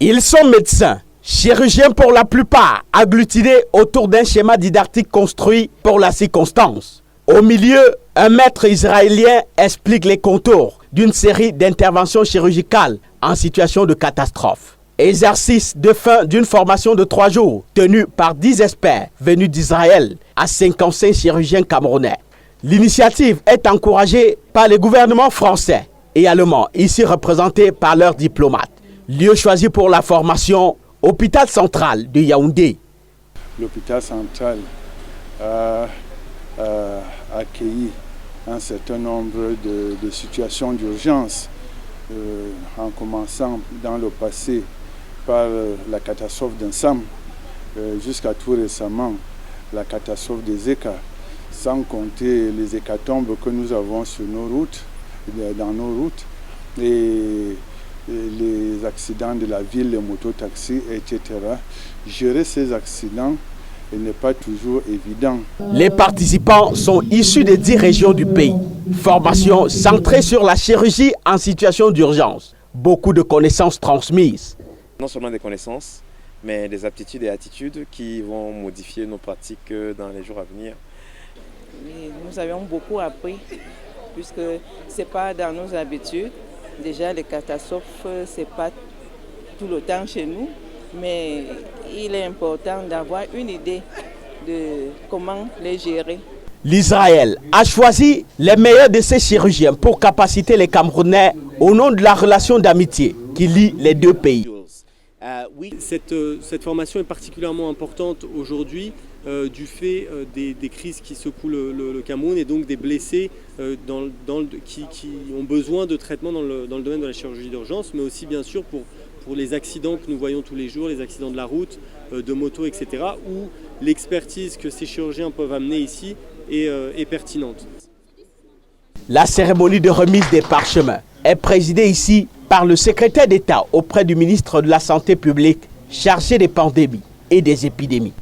Ils sont médecins, chirurgiens pour la plupart, agglutinés autour d'un schéma didactique construit pour la circonstance. Au milieu, un maître israélien explique les contours d'une série d'interventions chirurgicales en situation de catastrophe. Exercice de fin d'une formation de 3 jours tenue par 10 experts venus d'Israël à 55 chirurgiens camerounais. L'initiative est encouragée par les gouvernements français et allemands, ici représentés par leurs diplomates. Lieu choisi pour la formation, hôpital central de Yaoundé. L'hôpital central a accueilli un certain nombre de situations d'urgence, en commençant dans le passé par la catastrophe d'Ensam, jusqu'à tout récemment la catastrophe des ECA, sans compter les hécatombes que nous avons sur nos routes, dans nos routes, et les accidents de la ville, les mototaxis, etc. Gérer ces accidents n'est pas toujours évident. Les participants sont issus des 10 régions du pays. Formation centrée sur la chirurgie en situation d'urgence. Beaucoup de connaissances transmises. Non seulement des connaissances, mais des aptitudes et attitudes qui vont modifier nos pratiques dans les jours à venir. Nous avions beaucoup appris, puisque ce n'est pas dans nos habitudes. Déjà, les catastrophes, ce n'est pas tout le temps chez nous, mais il est important d'avoir une idée de comment les gérer. L'Israël a choisi les meilleurs de ses chirurgiens pour capaciter les Camerounais au nom de la relation d'amitié qui lie les deux pays. Oui, cette formation est particulièrement importante aujourd'hui du fait des crises qui secouent le Cameroun et donc des blessés qui ont besoin de traitement dans le domaine de la chirurgie d'urgence, mais aussi bien sûr pour les accidents que nous voyons tous les jours, les accidents de la route, de moto, etc., où l'expertise que ces chirurgiens peuvent amener ici est pertinente. La cérémonie de remise des parchemins est présidée ici par le secrétaire d'État auprès du ministre de la Santé publique chargé des pandémies et des épidémies.